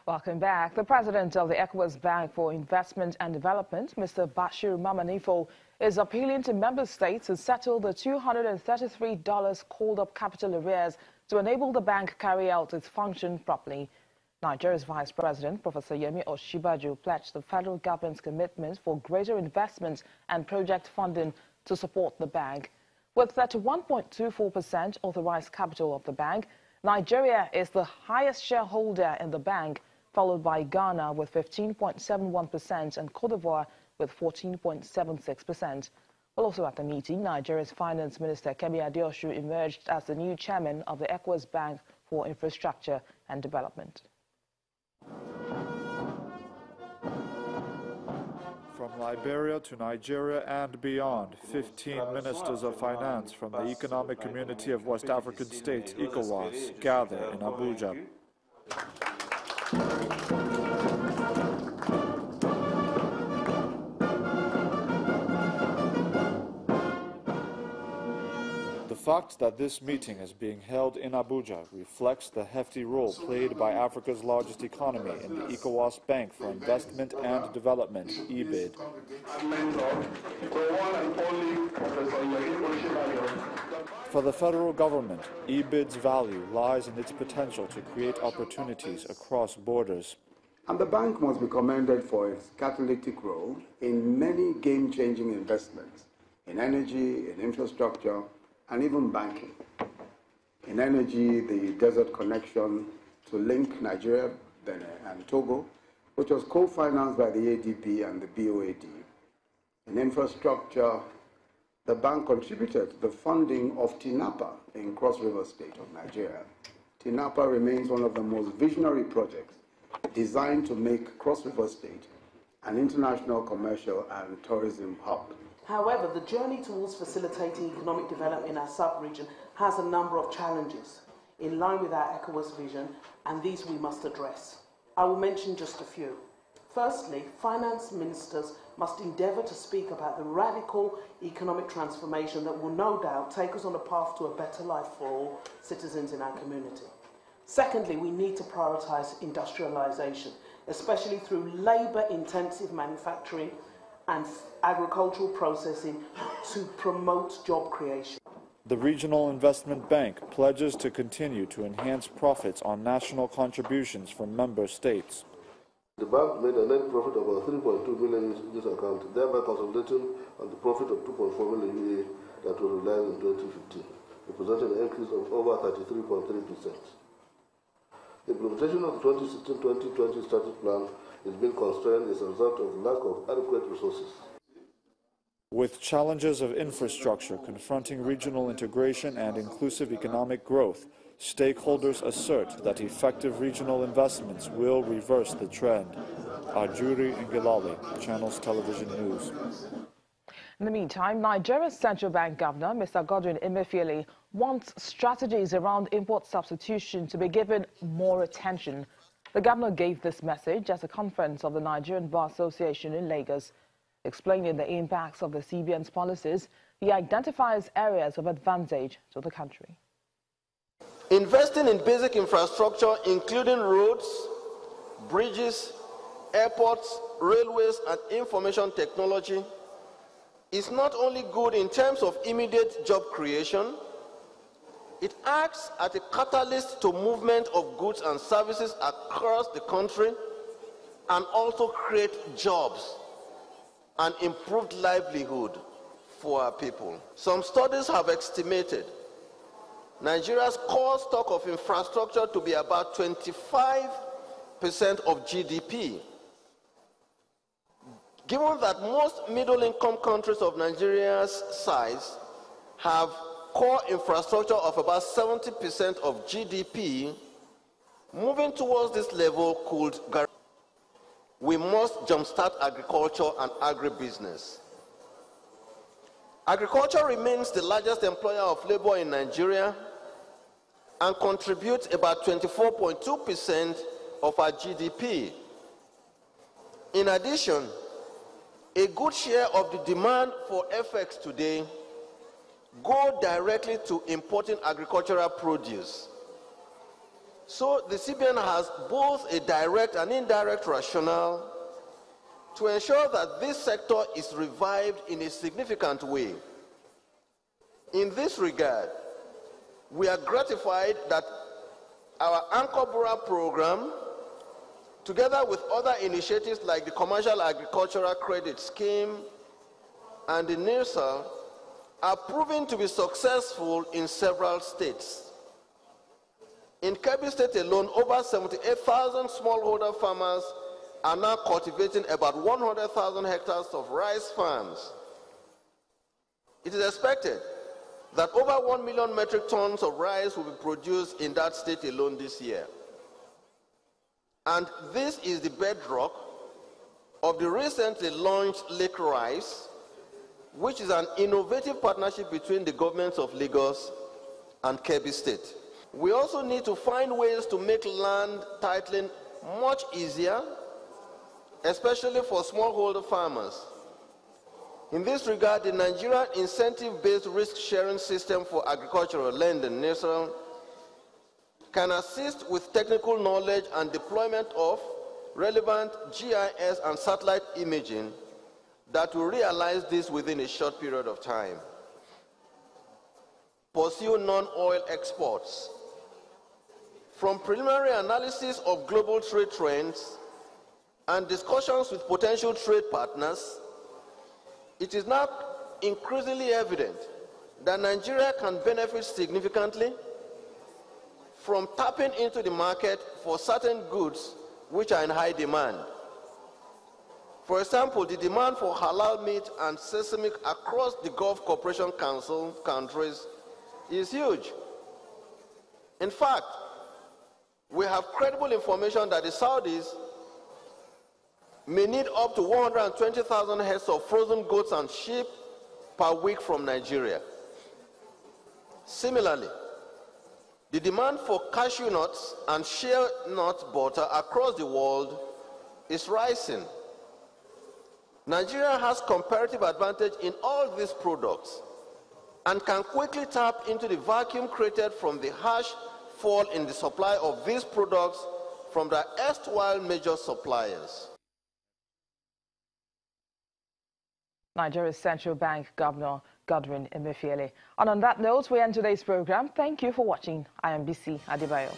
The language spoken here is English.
Welcome back. The president of the ECOWAS Bank for Investment and Development, Mr. Bashir Mamanifo, is appealing to member states to settle the $233 called-up capital arrears to enable the bank carry out its function properly. Nigeria's Vice President, Professor Yemi Osinbajo, pledged the federal government's commitment for greater investment and project funding to support the bank. With 31.24% authorized capital of the bank, Nigeria is the highest shareholder in the bank, followed by Ghana with 15.71% and Cote d'Ivoire with 14.76%. Well, also at the meeting, Nigeria's Finance Minister Kemi Adeosun emerged as the new chairman of the ECOWAS Bank for Infrastructure and Development. From Liberia to Nigeria and beyond, 15 ministers of finance from the Economic Community of West African States, ECOWAS, gather in Abuja. The fact that this meeting is being held in Abuja reflects the hefty role played by Africa's largest economy in the ECOWAS Bank for Investment and Development, EBID. For the federal government, EBID's value lies in its potential to create opportunities across borders. And the bank must be commended for its catalytic role in many game-changing investments in energy, in infrastructure, and even banking. In energy, the desert connection to link Nigeria, Benin, and Togo, which was co-financed by the ADB and the BOAD. In infrastructure, the bank contributed to the funding of TINAPA in Cross River State of Nigeria. TINAPA remains one of the most visionary projects designed to make Cross River State an international commercial and tourism hub. However, the journey towards facilitating economic development in our sub-region has a number of challenges in line with our ECOWAS vision, and these we must address. I will mention just a few. Firstly, finance ministers must endeavour to speak about the radical economic transformation that will no doubt take us on a path to a better life for all citizens in our community. Secondly, we need to prioritise industrialisation, especially through labour-intensive manufacturing and agricultural processing to promote job creation. The Regional Investment Bank pledges to continue to enhance profits on national contributions from member states. The bank made a net profit of about 3.2 million in this account, thereby consolidating on the profit of 2.4 million UA that was realized in 2015, representing an increase of over 33.3%. The implementation of the 2016-2020 strategic plan is being constrained as a result of lack of adequate resources. With challenges of infrastructure confronting regional integration and inclusive economic growth, stakeholders assert that effective regional investments will reverse the trend. Ajuri Ngilali, Channels Television News. In the meantime, Nigeria's Central Bank Governor, Mr. Godwin Emefiele, wants strategies around import substitution to be given more attention. The governor gave this message at a conference of the Nigerian Bar Association in Lagos. Explaining the impacts of the CBN's policies, he identifies areas of advantage to the country. Investing in basic infrastructure, including roads, bridges, airports, railways, and information technology, is not only good in terms of immediate job creation, it acts as a catalyst to movement of goods and services across the country and also create jobs and improved livelihood for our people. Some studies have estimated Nigeria's core stock of infrastructure to be about 25% of GDP. Given that most middle-income countries of Nigeria's size have core infrastructure of about 70% of GDP, moving towards this level could guarantee. We must jumpstart agriculture and agribusiness. Agriculture remains the largest employer of labor in Nigeria and contributes about 24.2% of our GDP. In addition, a good share of the demand for FX today go directly to importing agricultural produce. So the CBN has both a direct and indirect rationale to ensure that this sector is revived in a significant way. In this regard, we are gratified that our Anchor Bora program, together with other initiatives like the Commercial Agricultural Credit Scheme and the NIRSA, are proving to be successful in several states. In Kebbi State alone, over 78,000 smallholder farmers are now cultivating about 100,000 hectares of rice farms. It is expected that over 1 million metric tons of rice will be produced in that state alone this year. And this is the bedrock of the recently launched Lake Rice, which is an innovative partnership between the governments of Lagos and Kebbi State. We also need to find ways to make land titling much easier, especially for smallholder farmers. In this regard, the Nigerian Incentive-Based Risk-Sharing System for Agricultural Lending, NIRSA, can assist with technical knowledge and deployment of relevant GIS and satellite imaging that will realize this within a short period of time. Pursue non-oil exports. From preliminary analysis of global trade trends and discussions with potential trade partners, it is now increasingly evident that Nigeria can benefit significantly from tapping into the market for certain goods which are in high demand. For example, the demand for halal meat and sesame across the Gulf Cooperation Council countries is huge. In fact, we have credible information that the Saudis may need up to 120,000 heads of frozen goats and sheep per week from Nigeria. Similarly, the demand for cashew nuts and shea nut butter across the world is rising. Nigeria has comparative advantage in all these products and can quickly tap into the vacuum created from the harsh fall in the supply of these products from the erstwhile major suppliers. Nigeria's Central Bank Governor Godwin Emefiele. And on that note, we end today's program. Thank you for watching. I am BC Adebayo.